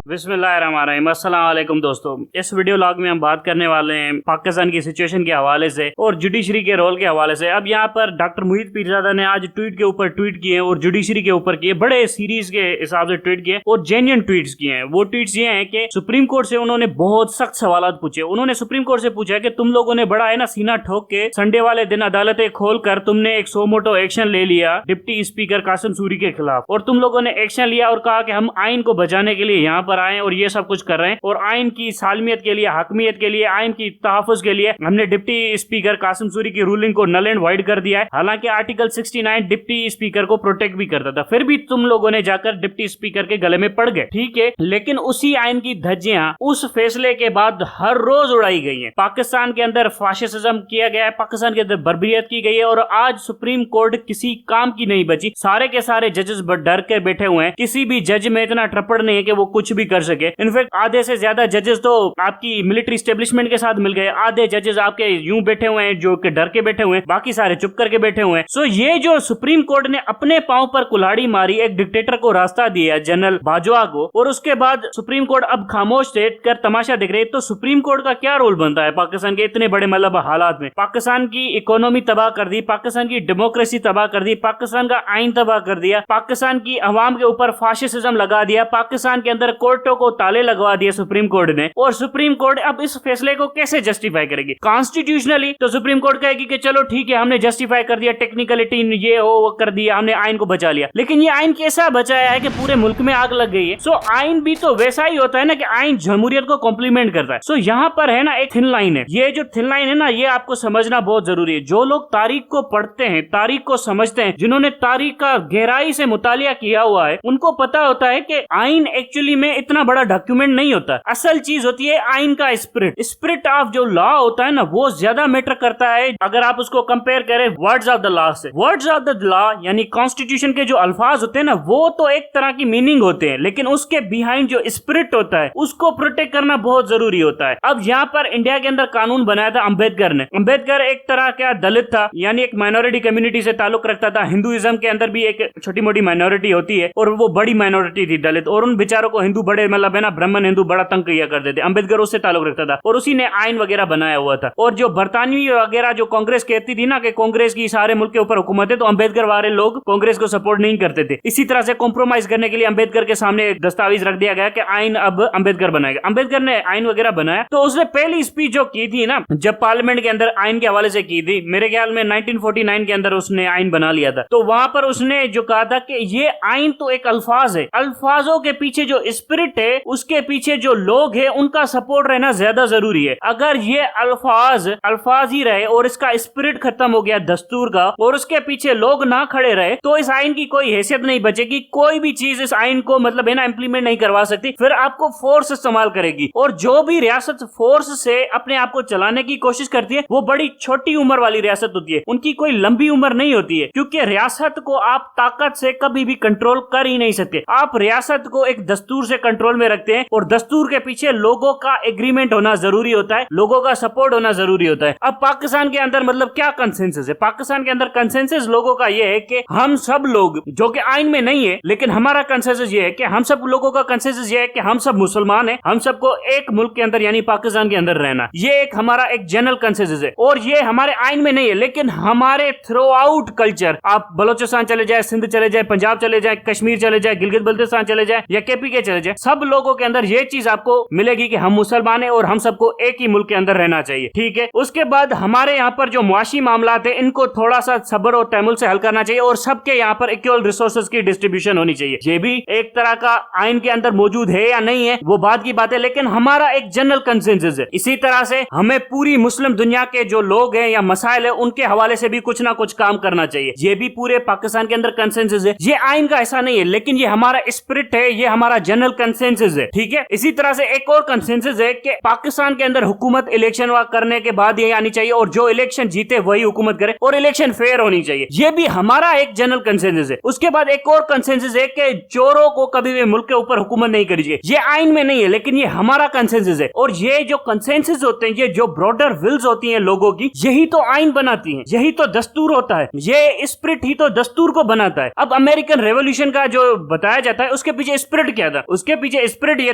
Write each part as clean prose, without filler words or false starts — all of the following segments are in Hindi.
बिस्मिल्लाहिर्रहमानिर्रहीम। अस्सलाम वालेकुम दोस्तों, इस वीडियो लॉग में हम बात करने वाले हैं पाकिस्तान की सिचुएशन के हवाले से और जुडिशरी के रोल के हवाले से। अब यहाँ पर डॉक्टर मुहीद पीरजादा ने आज ट्वीट के ऊपर ट्वीट किए और जुडिशरी के ऊपर किए, बड़े सीरीज के हिसाब से ट्वीट किए और जेन्युइन ट्वीट्स किए हैं। वो ट्वीट्स ये हैं कि सुप्रीम कोर्ट से उन्होंने बहुत सख्त सवाल पूछे। उन्होंने सुप्रीम कोर्ट से पूछा कि तुम लोगों ने बड़ा है ना सीना ठोक के संडे वाले दिन अदालतें खोल कर तुमने एक सो मोटो एक्शन ले लिया डिप्टी स्पीकर कासिम सूरी के खिलाफ, और तुम लोगों ने एक्शन लिया और कहा कि हम आइन को बचाने के लिए यहाँ पर आए और ये सब कुछ कर रहे हैं और आइन की सालमियत के लिए, हकमियत के लिए, आइन की तहफ़्फ़ुज़ के लिए हमने डिप्टी स्पीकर कासिम सूरी की रूलिंग को नल एंड वाइड कर दिया है। हालांकि आर्टिकल 69 डिप्टी स्पीकर को प्रोटेक्ट भी करता था, फिर भी तुम लोगों ने जाकर डिप्टी स्पीकर के गले में पड़ गए। ठीक है, लेकिन उसी आइन की धज्जियां उस फैसले के बाद हर रोज उड़ाई गई है। पाकिस्तान के अंदर फाशिज्म किया गया है, पाकिस्तान के अंदर बर्बरियत की गई है और आज सुप्रीम कोर्ट किसी काम की नहीं बची। सारे के सारे जजेस डर के बैठे हुए हैं। किसी भी जज में इतना ट्रपड़ नहीं है कि वो कुछ भी कर सके। इनफैक्ट आधे से ज्यादा जजेस तो आपकी मिलिट्री एस्टेब्लिशमेंट के साथ मिल गए, आधे जजेस आपके यूं बैठे हुए हैं जो कि डर के बैठे हुए हैं, बाकी सारे चुप करके बैठे हुए हैं। सो ये जो सुप्रीम कोर्ट ने अपने पांव पर कुल्हाड़ी मारी, एक डिक्टेटर को रास्ता दिया जनरल बाजवा को, और उसके बाद सुप्रीम कोर्ट अब खामोश देख कर तमाशा देख रही है। तो सुप्रीम कोर्ट का क्या रोल बनता है पाकिस्तान के इतने बड़े मतलब हालात में? पाकिस्तान की इकोनॉमी तबाह कर दी, पाकिस्तान की डेमोक्रेसी तबाह कर दी, पाकिस्तान का आइन तबाह कर दिया, पाकिस्तान की अवाम के ऊपर फाशिज्म लगा दिया, पाकिस्तान के अंदर कोर्टों को ताले लगवा दिए सुप्रीम कोर्ट ने। और सुप्रीम कोर्ट अब इस फैसले को कैसे जस्टिफाई करेगी? कॉन्स्टिट्यूशनली तो सुप्रीम कोर्ट कहेगी कि चलो ठीक है, हमने जस्टिफाई कर दिया, टेक्निकलिटी ये वो कर दिया, हमने आइन को बचा लिया। लेकिन ये आइन कैसा बचाया है कि पूरे मुल्क में आग लग गई है। सो आइन भी तो वैसा ही होता है ना कि आइन जमहूरियत को कॉम्प्लीमेंट करता है। सो यहाँ पर है ना एक थिन लाइन है। ये जो थिन लाइन है ना, ये आपको समझना बहुत जरूरी है। जो लोग तारीख को पढ़ते हैं, तारीख को समझते हैं, जिन्होंने तारीख का गहराई से मुतालिया किया हुआ है, उनको पता होता है कि आइन एक्चुअली में इतना बड़ा डॉक्यूमेंट नहीं होता। असल चीज होती है आइन का स्पिरिट ऑफ जो लॉ होता है ना, वो ज्यादा मैटर करता है। अगर आप उसको कंपेयर करें वर्ड्स ऑफ द लॉ से, वर्ड्स ऑफ द लॉ यानी कॉन्स्टिट्यूशन के जो अल्फाज होते हैं ना, वो तो एक तरह की मीनिंग होते हैं, लेकिन उसके बिहाइंड जो स्पिरिट होता है उसको प्रोटेक्ट करना बहुत जरूरी होता है। अब यहाँ पर इंडिया के अंदर कानून बनाया था अम्बेडकर ने। अम्बेडकर एक तरह का दलित था, यानी एक माइनॉरिटी कम्युनिटी से ताल्लुक रखता था। हिंदुइज्म के अंदर भी एक छोटी मोटी माइनॉरिटी होती है और वो बड़ी माइनॉरिटी थी दलित, और उन बेचारों को हिंदू बड़े मतलब है ना ब्राह्मण हिंदू बड़ा तंग किया करते थे। अम्बेडकर उससे ताल्लुक रखता था और उसी ने आइन वगैरह बनाया हुआ था। और जो बरतानवी वगैरह जो कांग्रेस कहती थी ना कि कांग्रेस की सारे मुल्क के ऊपर हुकूमत है, तो अम्बेडकर वाले लोग कांग्रेस को सपोर्ट नहीं करते थे। इसी तरह से कॉम्प्रोमाइज करने के लिए अम्बेडकर के सामने एक दस्तावेज रख दिया गया कि आइन अब अम्बेडकर बनाएगा। अम्बेडकर ने आइन वगैरह बनाया, तो उसने पहली स्पीच जो की थी ना, जब पार्लियामेंट के अंदर आइन के हवाले से की थी, मेरे ख्याल में 1949 के अंदर उसने आइन बना लिया था। तो वहां पर उसने जो कहा था कि ये आइन तो एक अल्फाज है, अल्फाजों के पीछे जो स्पिरिट है, उसके पीछे जो लोग हैं, उनका सपोर्ट रहना ज्यादा जरूरी है। अगर ये अल्फाज ही रहे और इसका स्पिरिट खत्म हो गया दस्तूर का, और उसके पीछे लोग ना खड़े रहे, तो इस आइन की कोई हैसियत नहीं बचेगी। कोई भी चीज इस आइन को मतलब है ना इंप्लीमेंट नहीं करवा सकती, फिर आपको फोर्स इस्तेमाल करेगी। और जो भी रियासत फोर्स से अपने आप को चलाने की कोशिश करती है, वो बड़ी छोटी उम्र वाली रियासत होती है, उनकी कोई लंबी उम्र नहीं होती है, क्योंकि रियासत को आप ताकत से कभी भी कंट्रोल कर ही नहीं सकते। आप रियासत को एक दस्तूर से कंट्रोल में रखते हैं और दस्तूर के पीछे लोगों का एग्रीमेंट होना जरूरी होता है, लोगों का सपोर्ट होना जरूरी होता है। अब पाकिस्तान के अंदर मतलब क्या कंसेंसस है? पाकिस्तान के अंदर कंसेंसस लोगों का यह है कि हम सब लोग, जो कि आइन में नहीं है, लेकिन हमारा कंसेंसस यह है कि हम सब लोगों का कंसेंसस यह है कि हम सब मुसलमान हैं, हम सबको एक मुल्क के अंदर यानी पाकिस्तान के अंदर रहना। ये एक हमारा एक जनरल कंसेंसस है और ये हमारे आइन में नहीं है, लेकिन हमारे थ्रू आउट कल्चर, आप बलोचिस्तान चले जाए, सिंध चले जाए, पंजाब चले जाए, कश्मीर चले जाए, गिलगित बल्तिस्तान चले जाए या केपी के चले जाए, सब लोगों के अंदर ये चीज आपको मिलेगी कि हम मुसलमान हैं और हम सबको एक ही मुल्क के अंदर रहना चाहिए। ठीक है, उसके बाद हमारे यहाँ पर जो मुआशी मामलात है, इनको थोड़ा सा सब्र और तहमुल से हल करना चाहिए और सबके यहाँ पर इक्वल रिसोर्सेज की डिस्ट्रीब्यूशन होनी चाहिए। ये भी एक तरह का आइन के अंदर मौजूद है या नहीं है वो बात की बात है, लेकिन हमारा एक जनरल कंसेंसस है। इसी तरह से हमें पूरी मुस्लिम दुनिया के जो लोग हैं या मसाइल है, उनके हवाले से भी कुछ ना कुछ काम करना चाहिए। ये भी पूरे पाकिस्तान के अंदर कंसेंसस है। ये आइन का ऐसा नहीं है, लेकिन ये हमारा स्पिरिट है, ये हमारा जनरल कंसेंसस है। ठीक है, इसी तरह से एक और कंसेंसस है कि पाकिस्तान के अंदर हुकूमत इलेक्शन करने के बाद ये आनी चाहिए और जो इलेक्शन जीते वही हुकूमत करे और इलेक्शन फेयर होनी चाहिए। ये भी हमारा एक जनरल कंसेंसस है। उसके बाद एक और कंसेंसस है कि चोरों को कभी भी मुल्क के ऊपर हुकूमत नहीं करनी चाहिए। ये आइन में नहीं है, लेकिन ये हमारा कंसेंसस है। और ये जो कंसेंसस होते हैं, ये जो ब्रॉडर विल्स होती हैं लोगों की, यही तो आइन बनाती हैं, यही तो दस्तूर होता है, ये स्पिरिट ही तो दस्तूर को बनाता है। अब अमेरिकन रेवोल्यूशन का जो बताया जाता है, उसके पीछे स्पिरिट क्या था? उसके पीछे स्प्रेड ये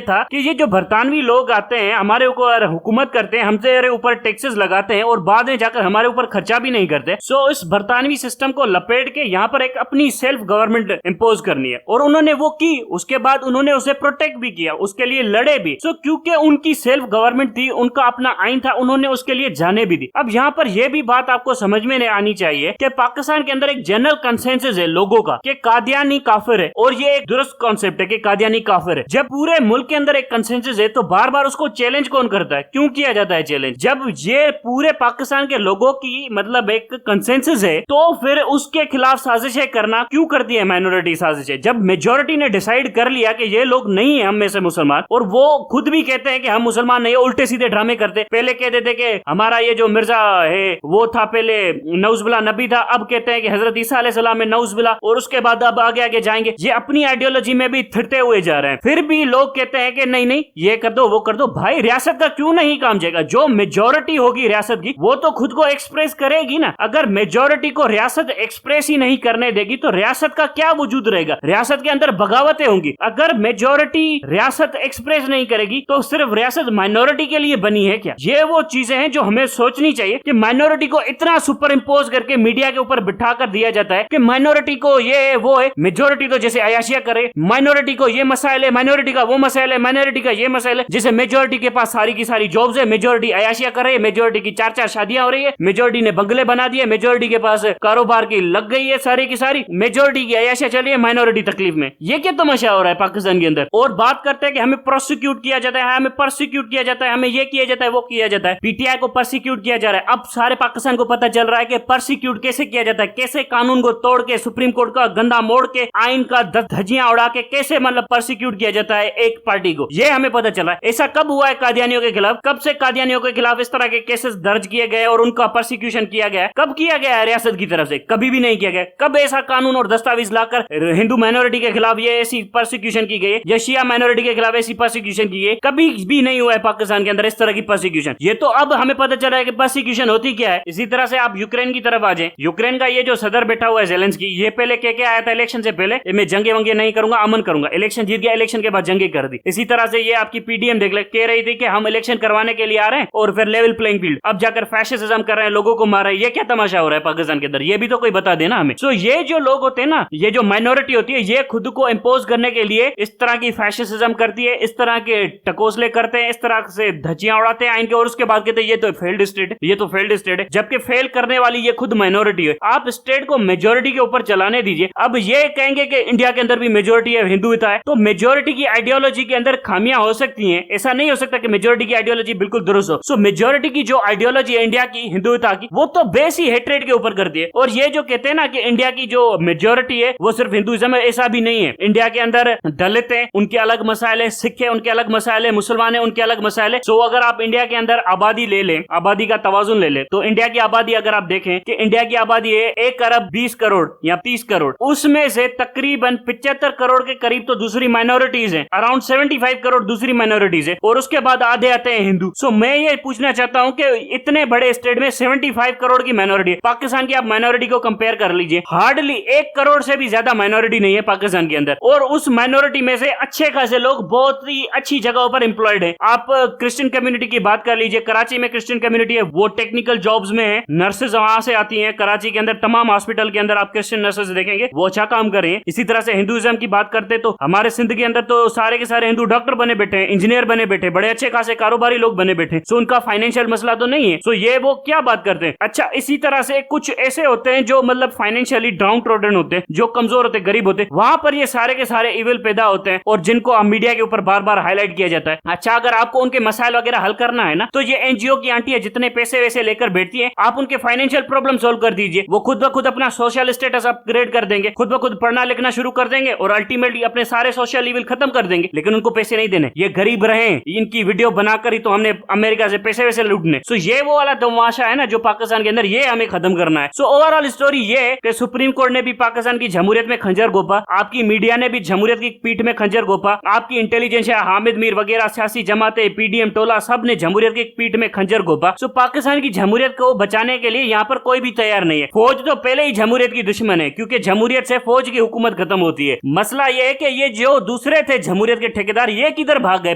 था कि ये जो बरतानवी लोग आते हैं हमारे ऊपर हुकूमत करते हैं, हमसे ऊपर टैक्सेस लगाते हैं और बाद में जाकर हमारे ऊपर खर्चा भी नहीं करते। सो इस बरतानवी सिस्टम को लपेट के यहाँ पर एक अपनी सेल्फ गवर्नमेंट इंपोज करनी है और उन्होंने वो की। उसके बाद उन्होंने उसे प्रोटेक्ट भी किया, उसके लिए लड़े भी। सो क्योंकि उनकी सेल्फ गवर्नमेंट थी, उनका अपना आइन था, उन्होंने उसके लिए जाने भी दी। अब यहाँ पर यह भी बात आपको समझ में नहीं आनी चाहिए कि पाकिस्तान के अंदर एक जनरल कंसेंसस है लोगों का कि कादियानी काफिर है, और ये एक दुरुस्त कॉन्सेप्ट है कि कादियानी काफिर है। जब पूरे मुल्क के अंदर एक कंसेंसस है तो बार बार उसको चैलेंज कौन करता है? क्यों किया जाता है चैलेंज? जब ये पूरे पाकिस्तान के लोगों की मतलब एक कंसेंसस है तो फिर उसके खिलाफ साजिशें करना क्यों करती है माइनॉरिटी साजिशें? जब मेजोरिटी ने डिसाइड कर लिया कि ये लोग नहीं है हम में से मुसलमान, और वो खुद भी कहते हैं कि हम मुसलमान नहीं, उल्टे सीधे ड्रामे करते। पहले कहते थे कि हमारा ये जो मिर्जा है वो था पहले नौजुबिल्ला नबी था, अब कहते हैं कि हजरत ईसा अलैहिस्सलाम में नौजुबिल्ला, और उसके बाद अब आगे आगे जाएंगे। ये अपनी आइडियोलॉजी में भी थिरते हुए जा रहे हैं। फिर भी लोग कहते हैं कि नहीं नहीं ये कर दो वो कर दो। भाई रियासत का क्यों नहीं काम जाएगा? जो मेजोरिटी होगी रियासत की वो तो खुद को एक्सप्रेस करेगी ना। अगर मेजोरिटी को रियासत एक्सप्रेस ही नहीं करने देगी तो रियासत का क्या वजूद रहेगा? रियासत के अंदर बगावतें होंगी। अगर मेजोरिटी रियासत एक्सप्रेस नहीं करेगी तो सिर्फ रियासत माइनॉरिटी के लिए बनी है क्या? ये वो चीजें हैं जो हमें सोचनी चाहिए कि माइनॉरिटी को इतना सुपर इम्पोज करके मीडिया के ऊपर बिठा कर दिया जाता है कि माइनॉरिटी को ये वो है। मेजोरिटी तो जैसे अयाशिया करे, माइनॉरिटी को ये मसाइल है, माइनॉरिटी का वो मसाइल है, माइनॉरिटी का ये मसाइल है। जैसे मेजोरिटी के पास सारी की सारी जॉब्स है, मेजोरिटी अयाशिया कर रही है, मेजोरिटी की 4-4 शादियां हो रही है, मेजोरिटी ने बंगले बना दिए, मेजोरिटी के पास कारोबार की लग गई है सारी की सारी, मेजोरिटी की अयाशिया चल रही है, माइनॉरिटी तकलीफ में। ये क्या तमाशा हो रहा है पाकिस्तान के अंदर? और बात करते हैं कि हमें प्रोसिक्यूट किया जाता है, हमें प्रोसिक्यूट किया जाता है, हमें ये किया जाता है वो किया जाता है। पीटीआई को प्रोसिक्यूट किया जा रहा है। अब सारे पाकिस्तान को पता चल रहा है कि प्रोसिक्यूट कैसे किया जाता है, कैसे कानून को तोड़ के सुप्रीम कोर्ट का गंदा मोड़ के आइन का धज्जियां उड़ा के कैसे मतलब प्रोसिक्यूट किया जाता है एक पार्टी को। ये हमें पता चला। ऐसा कब हुआ है कादियानियों के खिलाफ? कब से कादियानियों के खिलाफ इस तरह के केसेस दर्ज किए गए और उनका प्रोसिक्यूशन किया गया? कब किया गया है रियासत की तरफ से? कभी भी नहीं किया गया। कब ऐसा कानून और दस्तावेज लाकर हिंदू माइनॉरिटी के खिलाफ ये ऐसी प्रोसिक्यूशन की गई या शिया माइनॉरिटी के खिलाफ ऐसी प्रोसिक्यूशन की गई? कभी भी नहीं हुआ है पाकिस्तान के अंदर इस तरह की प्रोसिक्यूशन। ये तो अब हमें पता चला है कि प्रोसिक्यूशन होती क्या है। इसी तरह से आप यूक्रेन की तरफ आ जाएं। यूक्रेन का ये जो सदर बैठा हुआ है ज़ेलेंस्की, ये पहले क्या आया था इलेक्शन से पहले, मैं जंगे वंगे नहीं करूंगा, अमन करूंगा। इलेक्शन जीत गया, इलेक्शन के बाद जंगे कर दी। इसी तरह से ये आपकी पीडीएम देख ले, कह रही थी कि हम इलेक्शन करवाने के लिए आ रहे हैं और फिर लेवल प्लेइंग फील्ड, अब जाकर फैशिज्म कर रहे हैं, लोगों को मार रहे हैं। ये क्या तमाशा हो रहा है पाकिस्तान के अंदर? ये भी तो कोई बता देना हमें। सो ये जो लोग होते हैं ना, ये जो माइनॉरिटी होती है, ये खुद को इंपोज करने के लिए इस तरह की फैशिज्म करती है, इस तरह के टकोसले करते हैं, इस तरह से धज्जियां उड़ाते हैं आइन के, और उसके बाद कहते हैं ये तो फेल्ड स्टेट है, ये तो फेल्ड स्टेट है, जबकि फेल करने वाली ये खुद माइनॉरिटी है। आप स्टेट को मेजोरिटी के ऊपर चलाने दीजिए। अब ये कहेंगे कि इंडिया के अंदर भी मेजोरिटी है, हिंदुत्व है, तो मेजोरिटी की आइडियोलॉजी के अंदर खामियां हो सकती हैं। ऐसा नहीं हो सकता कि मेजोरिटी की आइडियोलॉजी बिल्कुल दुरुस्त हो। सो मेजोरिटी की जो आइडियोलॉजी है इंडिया की हिंदुत्व की, वो तो बेस ही हेट्रेड के ऊपर करती है। और ये जो कहते हैं ना कि इंडिया की जो मेजोरिटी है वो सिर्फ हिंदुइज्म है, ऐसा भी नहीं है। इंडिया के अंदर दलित है, उनके अलग मसाइल है, सिख है, उनके अलग मसाइल है, मुसलमान है, उनके अलग मसाइल है। सो अगर आप इंडिया के अंदर आबादी ले लें, आबादी का तवाजुन ले लें, तो इंडिया की आबादी अगर आप देखें कि इंडिया की आबादी है 1 अरब 20 करोड़ या 30 करोड़, उसमें से तकरीबन 75 करोड़ के करीब तो दूसरी माइनॉरिटीज है, अराउंड 75 करोड़ दूसरी माइनॉरिटीज है, और उसके बाद आधे आते हैं हिंदू। सो मैं ये पूछना चाहता हूं कि इतने बड़े स्टेट में 75 करोड़ की माइनॉरिटी है। पाकिस्तान की आप माइनॉरिटी को कंपेयर कर लीजिए, हार्डली 1 करोड़ से भी ज्यादा माइनॉरिटी नहीं है पाकिस्तान के अंदर, और उस माइनॉरिटी में से अच्छे खासे लोग बहुत ही अच्छी जगहों पर एम्प्लॉयड है। आप क्रिश्चियन कम्युनिटी की बात कर लीजिए, कराची में क्रिश्चियन कम्युनिटी है, वो टेक्निकल जॉब्स में है, नर्सेज वहां से आती हैं। कराची के अंदर तमाम हॉस्पिटल के अंदर आप क्रिश्चियन नर्सेज देखेंगे, वो अच्छा काम कर रहे हैं। इसी तरह से हिंदुइज्म की बात करते तो हमारे सिंध के अंदर तो सारे के सारे हिंदू डॉक्टर बने बैठे हैं, इंजीनियर बने बैठे, बड़े अच्छे खासे कारोबारी लोग बने बैठे। सो उनका फाइनेंशियल मसला तो नहीं है। सो ये वो क्या बात करते हैं। अच्छा, इसी तरह से कुछ ऐसे होते हैं जो मतलब फाइनेंशियली डाउन ट्रोडन होते हैं, जो कमजोर होते, गरीब होते, वहां पर ये सारे के सारे इविल पैदा होते हैं और जिनको मीडिया के ऊपर बार बार हाईलाइट किया जाता है। अच्छा, अगर आपको उनके मसाइल वगैरह हल करना है ना, तो ये एनजीओ की आंटी है, जितने पैसे वैसे लेकर बैठती है, आप उनके फाइनेंशियल प्रॉब्लम सोल्व कर दीजिए, वो खुद ब खुद अपना सोशल स्टेटस अपग्रेड कर देंगे, खुद ब खुद पढ़ना लिखना शुरू कर देंगे और अल्टीमेटली अपने सारे सोशल इविल खत्म कर देंगे। लेकिन उनको पैसे नहीं देने, ये गरीब रहे, इनकी वीडियो बनाकर ही तो हमने अमेरिका से पैसे वैसे लूटने। सो ये वो वाला तमाशा है ना जो पाकिस्तान के अंदर, ये हमें खत्म करना है। सो ओवरऑल स्टोरी ये कि सुप्रीम कोर्ट ने भी पाकिस्तान की जमहूरियत में खंजर गोपा, आपकी मीडिया ने भी जमहूरियत की पीठ में खंजर गोपा, आपकी इंटेलिजेंस हामिद मीर वगैरह सियासी जमातें, पीडीएम टोला, सब ने जमहूरियत की पीठ में खंजर गोपा। सो पाकिस्तान की जमहूरियत को बचाने के लिए यहाँ पर कोई भी तैयार नहीं है। फौज तो पहले ही जमहूरियत की दुश्मन है, क्योंकि जमहूरियत से फौज की हुकूमत खत्म होती है। मसला यह है कि ये जो दूसरे थे थे जमहूरियत के ठेकेदार, ये किधर भाग गए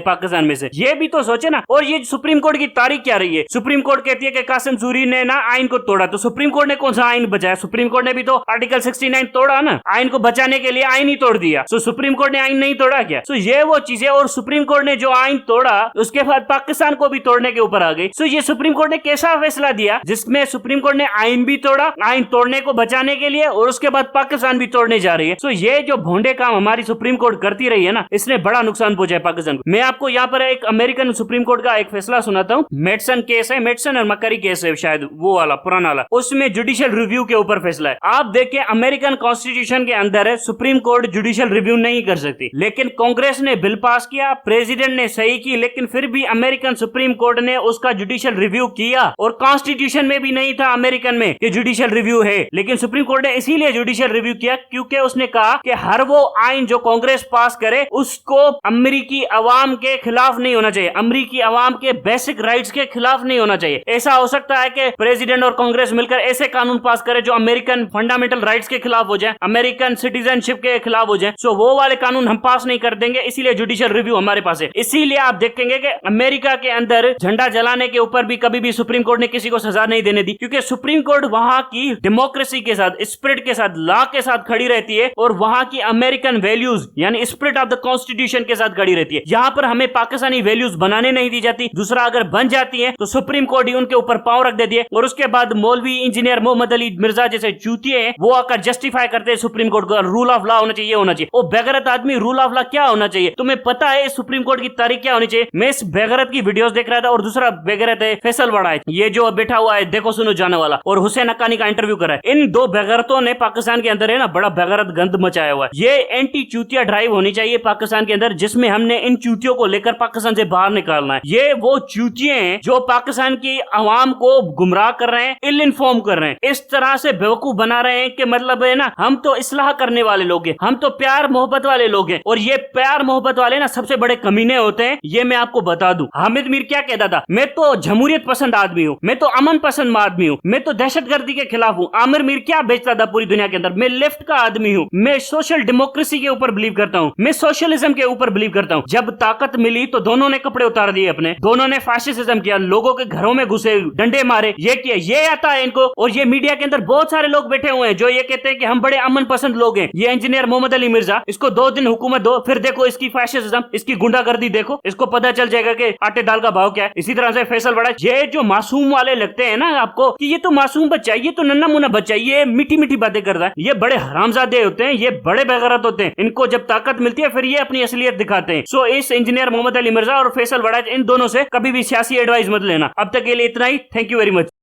पाकिस्तान में से, ये भी तो सोचे ना। और ये सुप्रीम कोर्ट की तारीख क्या रही है? सुप्रीम कोर्ट कहती है कि कासिम सूरी ने ना आइन को तोड़ा, तो सुप्रीम कोर्ट ने कौन सा आइन बचाया? सुप्रीम कोर्ट ने भी तो आर्टिकल 69 तोड़ा ना, आइन को बचाने के लिए आइन ही तोड़ दिया। सो सुप्रीम कोर्ट ने आइन नहीं तोड़ा क्या? सो ये वो चीजें, और सुप्रीम कोर्ट ने जो आइन तोड़ा उसके बाद पाकिस्तान को भी तोड़ने के ऊपर आ गई। सो ये सुप्रीम कोर्ट ने कैसा फैसला दिया जिसमें सुप्रीम कोर्ट ने आइन भी तोड़ा, आइन तोड़ने को बचाने के लिए, और उसके बाद पाकिस्तान भी तोड़ने जा रही है। सो ये जो भोंडे काम हमारी सुप्रीम कोर्ट करती रही है ना, इसने बड़ा नुकसान पहुंचा है पाकिस्तान को। मैं आपको यहाँ पर एक अमेरिकन सुप्रीम कोर्ट का एक फैसला सुनाता हूँ। मेडसन केस है, मेडसन और मकरी केस है शायद, वो वाला पुराना वाला, उसमें जुडिशियल रिव्यू के ऊपर फैसला है। आप देखिए अमेरिकन कॉन्स्टिट्यूशन के अंदर है सुप्रीम कोर्ट जुडिशियल रिव्यू नहीं कर सकती, लेकिन कांग्रेस ने बिल पास किया, प्रेसिडेंट ने सही की, लेकिन फिर भी अमेरिकन सुप्रीम कोर्ट ने उसका जुडिशियल रिव्यू किया। और कॉन्स्टिट्यूशन में भी नहीं था अमेरिकन में कि जुडिशियल रिव्यू है, लेकिन सुप्रीम कोर्ट ने इसीलिए जुडिशियल रिव्यू किया क्योंकि उसने कहा कि हर वो आइन जो कांग्रेस पास करे उसको अमेरिकी अवाम के खिलाफ नहीं होना चाहिए, अमेरिकी अवाम के बेसिक राइट्स के खिलाफ नहीं होना चाहिए। ऐसा हो सकता है कि प्रेसिडेंट और कांग्रेस मिलकर ऐसे कानून पास करे जो अमेरिकन फंडामेंटल राइट्स के खिलाफ हो जाए, अमेरिकन सिटीजनशिप के खिलाफ हो जाए। सो वो वाले कानून हम पास नहीं कर देंगे, इसीलिए जुडिशियल रिव्यू हमारे पास है। इसीलिए आप देखेंगे कि अमेरिका के अंदर झंडा जलाने के ऊपर भी कभी भी सुप्रीम कोर्ट ने किसी को सजा नहीं देने दी, क्योंकि सुप्रीम कोर्ट वहां की डेमोक्रेसी के साथ, स्पिरिट के साथ, लॉ के साथ खड़ी रहती है, और वहां की अमेरिकन वैल्यूज यानी स्पिरिट ऑफ द कॉन्स्टिट्यूशन के साथ खड़ी रहती है। यहाँ पर हमें पाकिस्तानी वैल्यूज बनाने नहीं दी जाती। दूसरा, अगर बन जाती है तो सुप्रीम कोर्ट ही उनके ऊपर पांव रख देती है, और उसके बाद मौलवी इंजीनियर मोहम्मद अली मिर्जा जैसे चूतिए हैं वो आकर जस्टिफाई करते हैं सुप्रीम कोर्ट को, रूल ऑफ लॉ होना चाहिए, होना चाहिए। वो बेगरत आदमी, रूल ऑफ लॉ क्या होना चाहिए? तुम्हें पता है सुप्रीम कोर्ट की तारीख क्या होनी चाहिए? मैं इस बेगरत की वीडियोस देख रहा था, और दूसरा बेगरत है फैसल बड़ा है, ये जो बैठा हुआ है देखो सुनो जाने वाला, और हुसैन हक्कानी का इंटरव्यू करा है। इन दो बेगरतों ने पाकिस्तान के अंदर है ना बड़ा बेगरत गंद मचाया हुआ है। ये एंटी चूतिया ड्राइव होनी चाहिए पाकिस्तान के अंदर, जिसमें हमने इन चूतियों को लेकर पाकिस्तान से बाहर निकालना है। ये वो चूतिए हैं जो पाकिस्तान की आवाम को गुमराह कर रहे हैं, इल इन्फॉर्म कर रहे हैं, इस तरह से बेवकूफ बना रहे हैं कि मतलब है ना हम तो इस्लाह करने वाले लोग हैं, हम तो प्यार मोहब्बत वाले लोग हैं, और ये प्यार मोहब्बत वाले ना सबसे बड़े कमीने होते हैं। ये मैं आपको बता दूं। हामिद मीर क्या कहता था? मैं तो जमहूरियत पसंद आदमी हूँ, मैं तो अमन पसंद आदमी हूँ, मैं तो दहशतगर्दी के खिलाफ हूँ। आमिर मीर क्या बेचता था पूरी दुनिया के अंदर? मैं लेफ्ट का आदमी हूँ, मैं सोशल डेमोक्रेसी के ऊपर बिलीव करता हूँ, मैं सोशलिज्म के ऊपर बिलीव करता हूँ। जब ताकत मिली तो दोनों ने कपड़े उतार दिए अपने, दोनों ने फाशिज्म किया, लोगों के घरों में घुसे, डंडे मारे, ये किया। ये आता है इनको। और ये मीडिया के अंदर बहुत सारे लोग बैठे हुए हैं जो ये कहते हैं कि हम बड़े अमन पसंद लोग हैं। ये इंजीनियर मोहम्मद अली मिर्जा, इसको 2 दिन हुकूमत दो, फिर देखो इसकी फाशिज्म, इसकी गुंडागर्दी देखो, इसको पता चल जाएगा कि आटे दाल का भाव क्या है। इसी तरह से फैसल बड़ा, ये जो मासूम वाले लगते हैं ना आपको कि ये तो मासूम बच्चा है, ये तो नन्ना मुन्ना बच्चा है, ये मीठी मीठी बातें करता है, ये बड़े हरामजादे होते हैं, ये बड़े बेगैरत होते हैं। इनको जब ताकत मिलती है फिर ये अपनी असलियत दिखाते हैं। सो इस इंजीनियर मोहम्मद अली मिर्जा और फैसल बड़ा, इन दोनों से कभी भी सियासी एडवाइस मत लेना। अब तक के लिए इतना ही। Thank you very much.